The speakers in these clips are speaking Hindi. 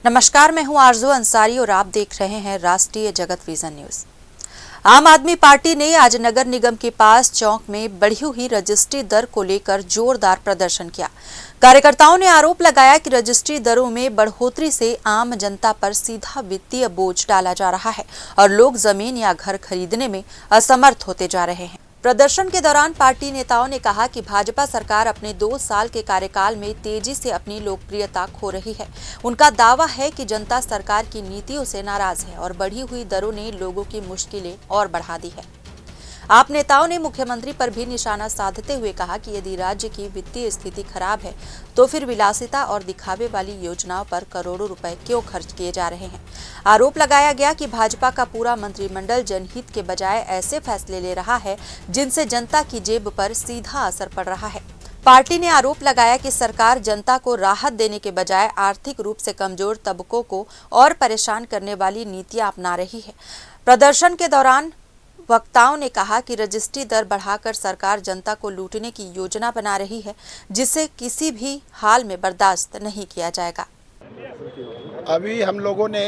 नमस्कार, मैं हूं आरजू अंसारी और आप देख रहे हैं राष्ट्रीय जगत विजन न्यूज। आम आदमी पार्टी ने आज नगर निगम के पास चौक में बढ़ी हुई रजिस्ट्री दर को लेकर जोरदार प्रदर्शन किया। कार्यकर्ताओं ने आरोप लगाया कि रजिस्ट्री दरों में बढ़ोतरी से आम जनता पर सीधा वित्तीय बोझ डाला जा रहा है और लोग जमीन या घर खरीदने में असमर्थ होते जा रहे हैं। प्रदर्शन के दौरान पार्टी नेताओं ने कहा कि भाजपा सरकार अपने 2 साल के कार्यकाल में तेजी से अपनी लोकप्रियता खो रही है। उनका दावा है कि जनता सरकार की नीतियों से नाराज है और बढ़ी हुई दरों ने लोगों की मुश्किलें और बढ़ा दी है। आप नेताओं ने मुख्यमंत्री पर भी निशाना साधते हुए कहा कि यदि राज्य की वित्तीय स्थिति खराब है तो फिर विलासिता और दिखावे वाली योजनाओं पर करोड़ों रुपए क्यों खर्च किए जा रहे हैं। आरोप लगाया गया कि भाजपा का पूरा मंत्रिमंडल जनहित के बजाय ऐसे फैसले ले रहा है जिनसे जनता की जेब पर सीधा असर पड़ रहा है। पार्टी ने आरोप लगाया कि सरकार जनता को राहत देने के बजाय आर्थिक रूप से कमजोर तबकों को और परेशान करने वाली नीतियां अपना रही है। प्रदर्शन के दौरान वक्ताओं ने कहा कि रजिस्ट्री दर बढ़ाकर सरकार जनता को लूटने की योजना बना रही है, जिसे किसी भी हाल में बर्दाश्त नहीं किया जाएगा। अभी हम लोगों ने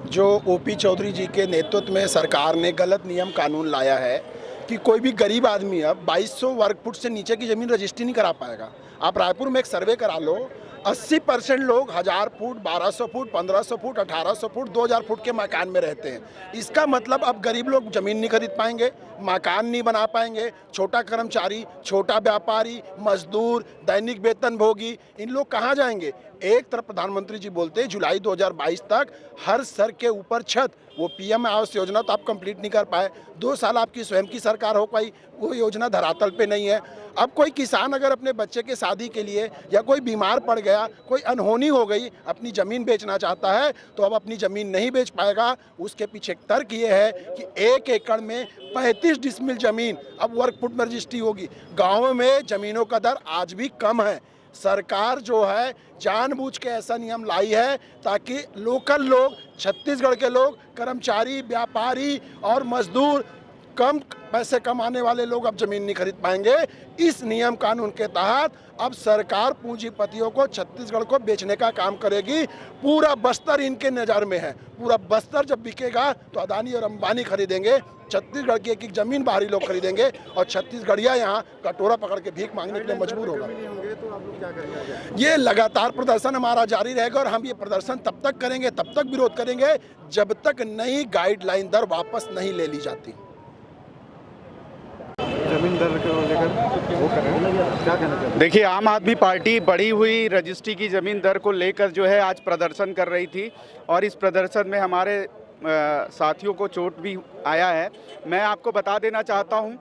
जो ओपी चौधरी जी के नेतृत्व में सरकार ने गलत नियम कानून लाया है कि कोई भी गरीब आदमी अब 2200 वर्ग फुट से नीचे की ज़मीन रजिस्ट्री नहीं करा पाएगा। आप रायपुर में एक सर्वे करा लो, 80% लोग 1000 foot, 1200 foot, 1500 foot, 1800 foot, 2000 foot के मकान में रहते हैं। इसका मतलब अब गरीब लोग ज़मीन नहीं खरीद पाएंगे, मकान नहीं बना पाएंगे। छोटा कर्मचारी, छोटा व्यापारी, मजदूर, दैनिक वेतनभोगी, इन लोग कहाँ जाएंगे? एक तरफ प्रधानमंत्री जी बोलते हैं जुलाई 2022 तक हर सर के ऊपर छत, वो पीएम आवास योजना तो आप कंप्लीट नहीं कर पाए। 2 साल आपकी स्वयं की सरकार हो पाई, वो योजना धरातल पे नहीं है। अब कोई किसान अगर अपने बच्चे के शादी के लिए या कोई बीमार पड़ गया, कोई अनहोनी हो गई, अपनी ज़मीन बेचना चाहता है तो अब अपनी ज़मीन नहीं बेच पाएगा। उसके पीछे तर्क ये है कि 1 एकड़ में 35 डिसमिल ज़मीन अब वर्ग फुट में रजिस्ट्री होगी। गाँव में ज़मीनों का दर आज भी कम है। सरकार जो है जानबूझ के ऐसा नियम लाई है ताकि लोकल लोग, छत्तीसगढ़ के लोग, कर्मचारी, व्यापारी और मजदूर, कम पैसे कमाने वाले लोग अब ज़मीन नहीं खरीद पाएंगे। इस नियम कानून के तहत अब सरकार पूंजीपतियों को छत्तीसगढ़ को बेचने का काम करेगी। पूरा बस्तर इनके नज़र में है। पूरा बस्तर जब बिकेगा तो अदानी और अंबानी खरीदेंगे। छत्तीसगढ़ की एक ज़मीन बाहरी लोग खरीदेंगे और छत्तीसगढ़िया यहाँ कटोरा पकड़ के भीख मांगने के लिए मजबूर होगा। ये लगातार प्रदर्शन हमारा जारी रहेगा और हम ये प्रदर्शन तब तक करेंगे, तब तक विरोध करेंगे जब तक नई गाइडलाइन दर वापस नहीं ले ली जाती। जमीन दर को लेकर वो कर रहे हैं, क्या कहना चाहते हैं? देखिए, आम आदमी पार्टी बढ़ी हुई रजिस्ट्री की ज़मीन दर को लेकर जो है आज प्रदर्शन कर रही थी और इस प्रदर्शन में हमारे साथियों को चोट भी आया है। मैं आपको बता देना चाहता हूं,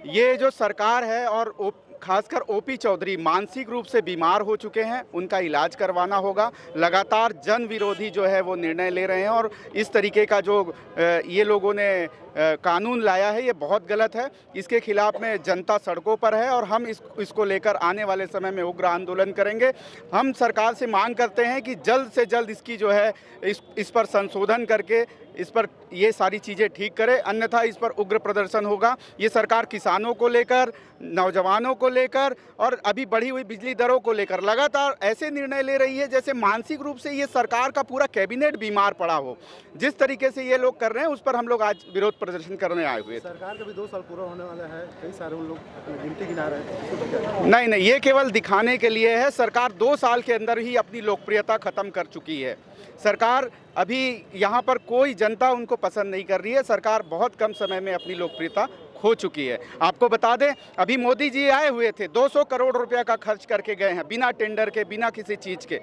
ये जो सरकार है और खासकर ओपी चौधरी मानसिक रूप से बीमार हो चुके हैं, उनका इलाज करवाना होगा। लगातार जन विरोधी जो है वो निर्णय ले रहे हैं और इस तरीके का जो ये लोगों ने कानून लाया है ये बहुत गलत है। इसके खिलाफ में जनता सड़कों पर है और हम इसको लेकर आने वाले समय में उग्र आंदोलन करेंगे। हम सरकार से मांग करते हैं कि जल्द से जल्द इसकी जो है इस पर संशोधन करके इस पर ये सारी चीज़ें ठीक करे, अन्यथा इस पर उग्र प्रदर्शन होगा। ये सरकार किसानों को लेकर, नौजवानों को लेकर और अभी बढ़ी हुई बिजली दरों को लेकर लगातार ऐसे निर्णय ले रही है जैसे मानसिक रूप से ये सरकार का पूरा कैबिनेट बीमार पड़ा हो। जिस तरीके से ये लोग कर रहे हैं उस पर हम लोग आज विरोध प्रदर्शन करने आए हुए। सरकार का भी 2 साल पूरा होने वाला है, कई सारे उन लोग अपनी गिनती गिना रहे हैं। नहीं, ये केवल दिखाने के लिए है। सरकार 2 साल के अंदर ही अपनी लोकप्रियता खत्म कर चुकी है। सरकार अभी यहाँ पर कोई जनता उनको पसंद नहीं कर रही है। सरकार बहुत कम समय में अपनी लोकप्रियता खो चुकी है। आपको बता दें, अभी मोदी जी आए हुए थे, 200 करोड़ रुपया का खर्च करके गए हैं, बिना टेंडर के, बिना किसी चीज़ के।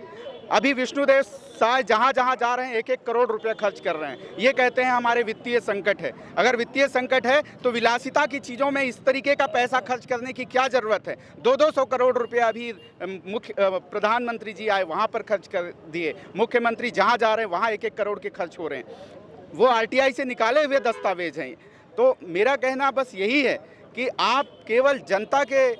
अभी विष्णुदेव साय जहाँ जहाँ जा रहे हैं 1-1 करोड़ रुपया खर्च कर रहे हैं। ये कहते हैं हमारे वित्तीय संकट है। अगर वित्तीय संकट है तो विलासिता की चीज़ों में इस तरीके का पैसा खर्च करने की क्या ज़रूरत है? 200 करोड़ रुपया अभी प्रधानमंत्री जी आए वहाँ पर खर्च कर दिए। मुख्यमंत्री जहाँ जा रहे हैं वहाँ 1-1 करोड़ के खर्च हो रहे हैं। वो आरटीआई से निकाले हुए दस्तावेज हैं। तो मेरा कहना बस यही है कि आप केवल जनता के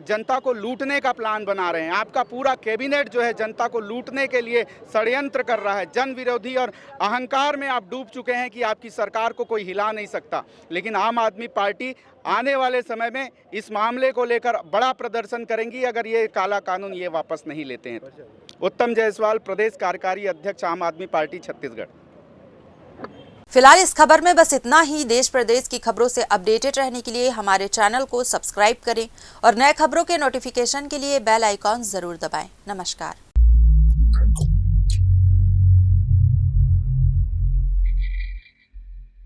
जनता को लूटने का प्लान बना रहे हैं। आपका पूरा कैबिनेट जो है जनता को लूटने के लिए षड्यंत्र कर रहा है। जन विरोधी और अहंकार में आप डूब चुके हैं कि आपकी सरकार को कोई हिला नहीं सकता। लेकिन आम आदमी पार्टी आने वाले समय में इस मामले को लेकर बड़ा प्रदर्शन करेंगी अगर ये काला कानून ये वापस नहीं लेते हैं। उत्तम जायसवाल, प्रदेश कार्यकारी अध्यक्ष, आम आदमी पार्टी, छत्तीसगढ़। फिलहाल इस खबर में बस इतना ही। देश प्रदेश की खबरों से अपडेटेड रहने के लिए हमारे चैनल को सब्सक्राइब करें और नए खबरों के नोटिफिकेशन के लिए बेल आइकॉन जरूर दबाएं। नमस्कार।